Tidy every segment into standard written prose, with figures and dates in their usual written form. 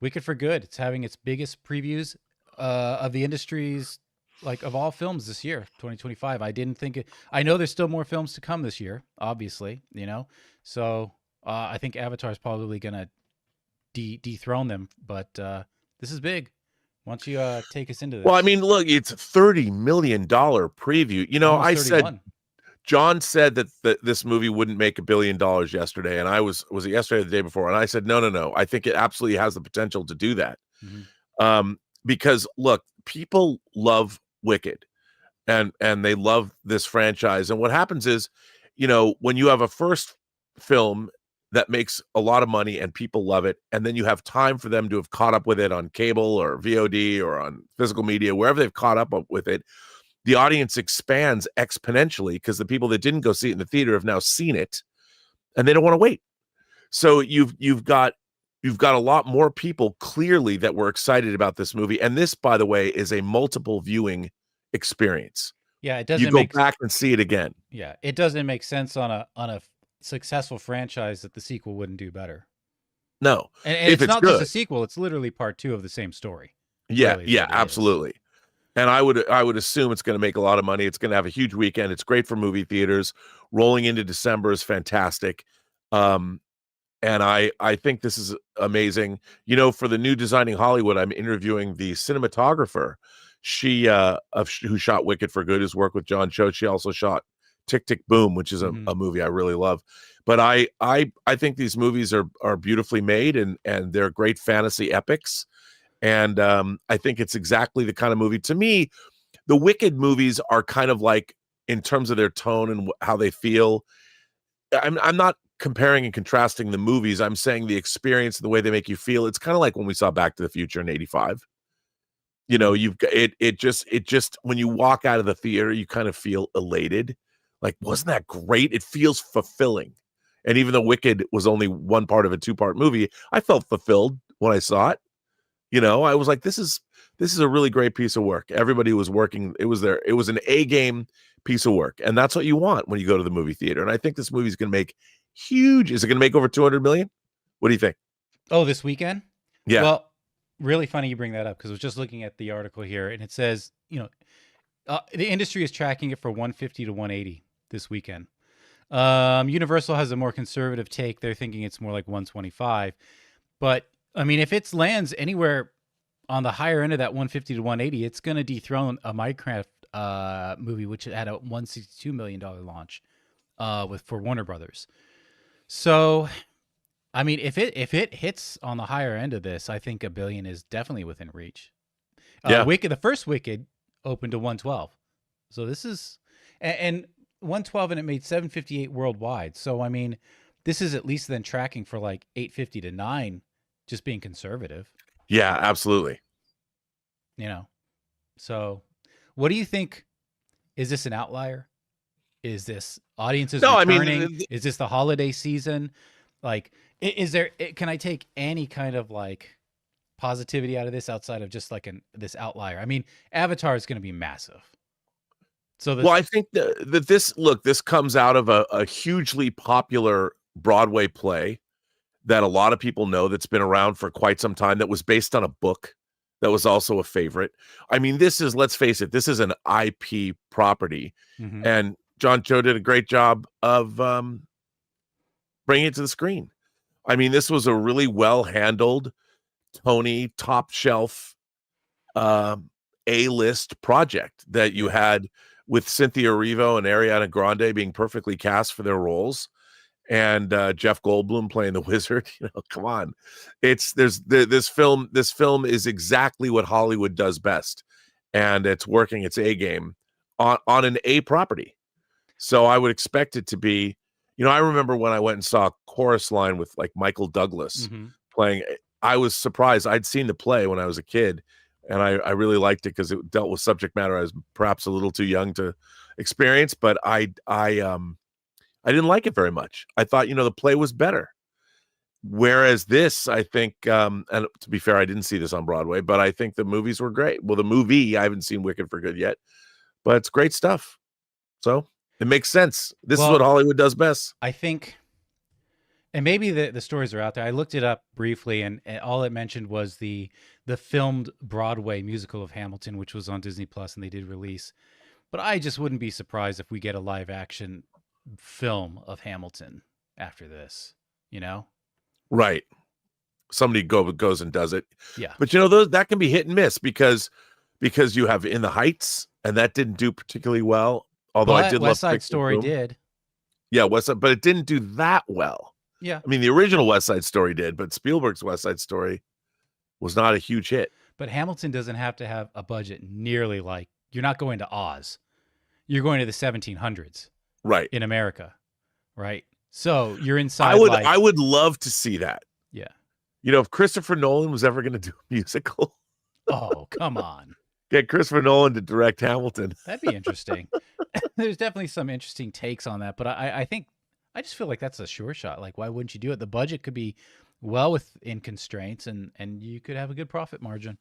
Wicked for Good. It's having its biggest previews of the industry's like of all films this year, 2025. I didn't think it. I know there's still more films to come this year, obviously, So I think Avatar is probably gonna dethrone them, but this is big. Why don't you take us into Well, I this? mean, look, it's a $30 million preview. Almost I said 31. John said that this movie wouldn't make $1 billion yesterday, and I was it yesterday or the day before, and I said no, no, no. I think it absolutely has the potential to do that. Mm-hmm. Because look, people love Wicked, and they love this franchise. And what happens is, when you have a first film that makes a lot of money and people love it, and then you have time for them to have caught up with it on cable or VOD or on physical media, wherever they've caught up with it, the audience expands exponentially because the people that didn't go see it in the theater have now seen it, and they don't want to wait. So you've got a lot more people clearly that were excited about this movie. And this, by the way, is a multiple viewing experience. Yeah, it You doesn't go make. back and see it again. Yeah, it doesn't make sense on a successful franchise that the sequel wouldn't do better. No, And if it's it's not just a good. sequel; it's literally part two of the same story. Yeah, Really, is yeah, what it is. absolutely. And I would assume it's going to make a lot of money. It's going to have a huge weekend. It's great for movie theaters. Rolling into December is fantastic. Um, and I think this is amazing. For the new Designing Hollywood, I'm interviewing the cinematographer. She who shot Wicked for Good, has worked with John Cho. She also shot Tick Tick Boom, which is Mm-hmm. a movie I really love. But I think these movies are beautifully made, and they're great fantasy epics. And I think it's exactly the kind of movie. To me, the Wicked movies are kind of like, in terms of their tone and how they feel, I'm not comparing and contrasting the movies. I'm saying the experience and the way they make you feel. It's kind of like when we saw Back to the Future in '85. Mm-hmm. You've got it. It just when you walk out of the theater, you kind of feel elated. Like, wasn't that great? It feels fulfilling. And even though Wicked was only one part of a two-part movie, I felt fulfilled when I saw it. I was like, this is a really great piece of work. Everybody was working. It was there. It was an A game piece of work, and that's what you want when you go to the movie theater. And I think this movie is going to make huge. Is it going to make over 200 million? What do you think? Oh, this weekend? Yeah, Well, really funny you bring that up because I was just looking at the article here, and it says the industry is tracking it for 150 to 180 this weekend. Universal has a more conservative take. They're thinking it's more like 125. But I mean, if it lands anywhere on the higher end of that 150 to 180, it's going to dethrone a Minecraft movie, which had a $162 million launch for Warner Brothers. So, I mean, if it hits on the higher end of this, I think a billion is definitely within reach. yeah, Wicked, the first Wicked opened to 112. So this is and 112, and it made 758 worldwide. So I mean, this is at least then tracking for like 850 to 9, just being conservative, yeah, absolutely. you know. So what do you think? Is this an outlier? Is this audiences No, I mean, returning? Is this the holiday season? Like, is there? Can I take any kind of like positivity out of this outside of just like this outlier? I mean, Avatar is going to be massive. So well, this, I think that this comes out of a hugely popular Broadway play that a lot of people know, that's been around for quite some time, that was based on a book that was also a favorite. I mean, let's face it, this is an IP property, mm-hmm. and John Cho did a great job of bringing it to the screen. I mean, this was a really well handled, Tony top shelf, A-list project that you Yeah. had, with Cynthia Erivo and Ariana Grande being perfectly cast for their roles, and Jeff Goldblum playing the wizard. Come on. This film is exactly what Hollywood does best, and it's working its A game on an A property. So I would expect it to be, I remember when I went and saw Chorus Line with like Michael Douglas Mm-hmm. playing. I was surprised. I'd seen the play when I was a kid, and I really liked it because it dealt with subject matter I was perhaps a little too young to experience, but I didn't like it very much. I thought, the play was better. Whereas this, I think, and to be fair, I didn't see this on Broadway, but I think the movies were great. Well, the movie, I haven't seen Wicked for Good yet, but it's great stuff. So it makes sense. This is what Well, Hollywood does best. I think And maybe the stories are out there. I looked it up briefly, and all it mentioned was the filmed Broadway musical of Hamilton, which was on Disney Plus, and they did release. But I just wouldn't be surprised if we get a live action film of Hamilton after this. You know? Right. Somebody goes and does it. Yeah. But that can be hit and miss because you have In the Heights, and that didn't do particularly well. Although I did West love Side Story did. Yeah, West Side, but it didn't do that well. Yeah. I mean, the original West Side Story did, but Spielberg's West Side Story was not a huge hit. But Hamilton doesn't have to have a budget nearly like, you're not going to Oz. You're going to the 1700s. Right. In America. Right. So you're inside. I would love to see that. Yeah. If Christopher Nolan was ever going to do a musical. Oh, come on. Get Christopher Nolan to direct Hamilton. That'd be interesting. There's definitely some interesting takes on that, but I think I just feel like that's a sure shot. Like, why wouldn't you do it? The budget could be well within constraints, and you could have a good profit margin.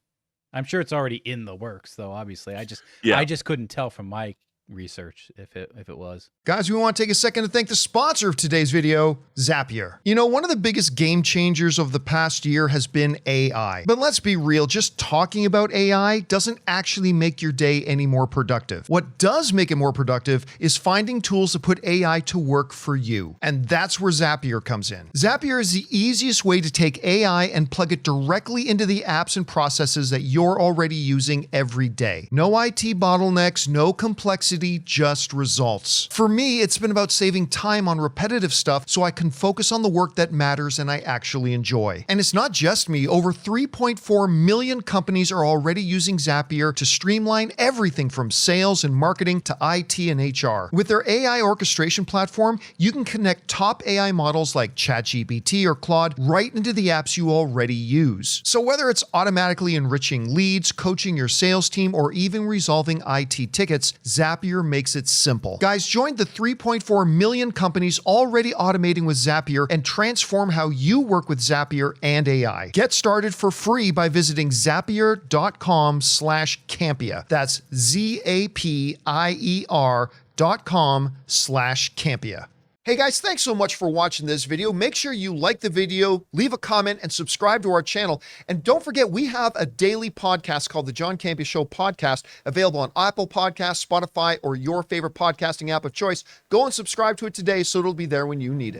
I'm sure it's already in the works, though. Obviously, I just couldn't tell from my research if it was. Guys, we want to take a second to thank the sponsor of today's video, Zapier. One of the biggest game changers of the past year has been AI. But let's be real, just talking about AI doesn't actually make your day any more productive. What does make it more productive is finding tools to put AI to work for you. And that's where Zapier comes in. Zapier is the easiest way to take AI and plug it directly into the apps and processes that you're already using every day. No IT bottlenecks, no complexity, just results. For me, it's been about saving time on repetitive stuff so I can focus on the work that matters and I actually enjoy. And it's not just me. Over 3.4 million companies are already using Zapier to streamline everything from sales and marketing to IT and HR. With their AI orchestration platform, you can connect top AI models like ChatGPT or Claude right into the apps you already use. So whether it's automatically enriching leads, coaching your sales team, or even resolving IT tickets, Zapier makes it simple. Guys, join the 3.4 million companies already automating with Zapier and transform how you work with Zapier and AI. Get started for free by visiting zapier.com/Campea. That's zapier.com/Campea. Hey guys, thanks so much for watching this video. Make sure you like the video, leave a comment, and subscribe to our channel. And don't forget, we have a daily podcast called the John Campea Show podcast, available on Apple Podcasts, Spotify, or your favorite podcasting app of choice. Go and subscribe to it today so it'll be there when you need it.